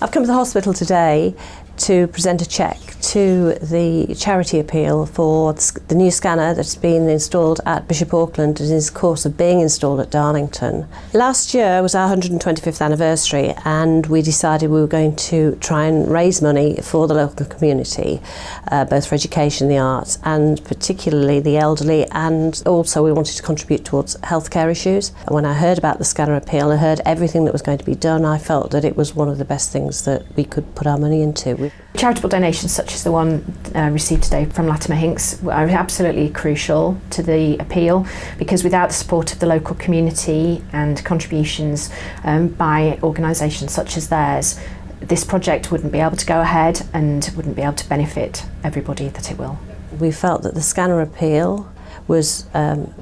I've come to the hospital today to present a cheque to the charity appeal for the new scanner that's been installed at Bishop Auckland and is in course of being installed at Darlington. Last year was our 125th anniversary, and we decided we were going to try and raise money for the local community, both for education, the arts, and particularly the elderly, and also we wanted to contribute towards healthcare issues. And when I heard about the scanner appeal and heard everything that was going to be done, I felt that it was one of the best things that we could put our money into. Charitable donations such as the one received today from Latimer Hinks are absolutely crucial to the appeal, because without the support of the local community and contributions by organisations such as theirs, this project wouldn't be able to go ahead and wouldn't be able to benefit everybody that it will. We felt that the scanner appeal was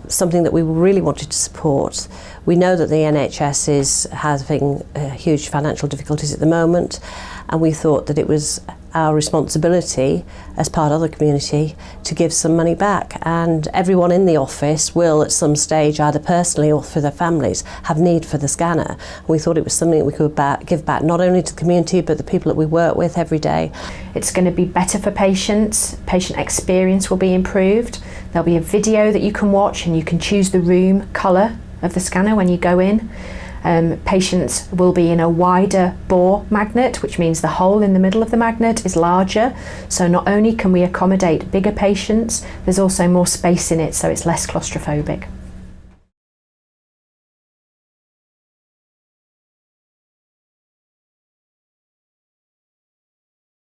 something that we really wanted to support. We know that the NHS is having huge financial difficulties at the moment, and we thought that it was our responsibility as part of the community to give some money back, and everyone in the office will at some stage, either personally or for their families, have need for the scanner. We thought it was something that we could give back not only to the community but the people that we work with every day. It's going to be better for patients, patient experience will be improved. There'll be a video that you can watch and you can choose the room colour of the scanner when you go in. Patients will be in a wider bore magnet, which means the hole in the middle of the magnet is larger, so not only can we accommodate bigger patients, there's also more space in it, so it's less claustrophobic.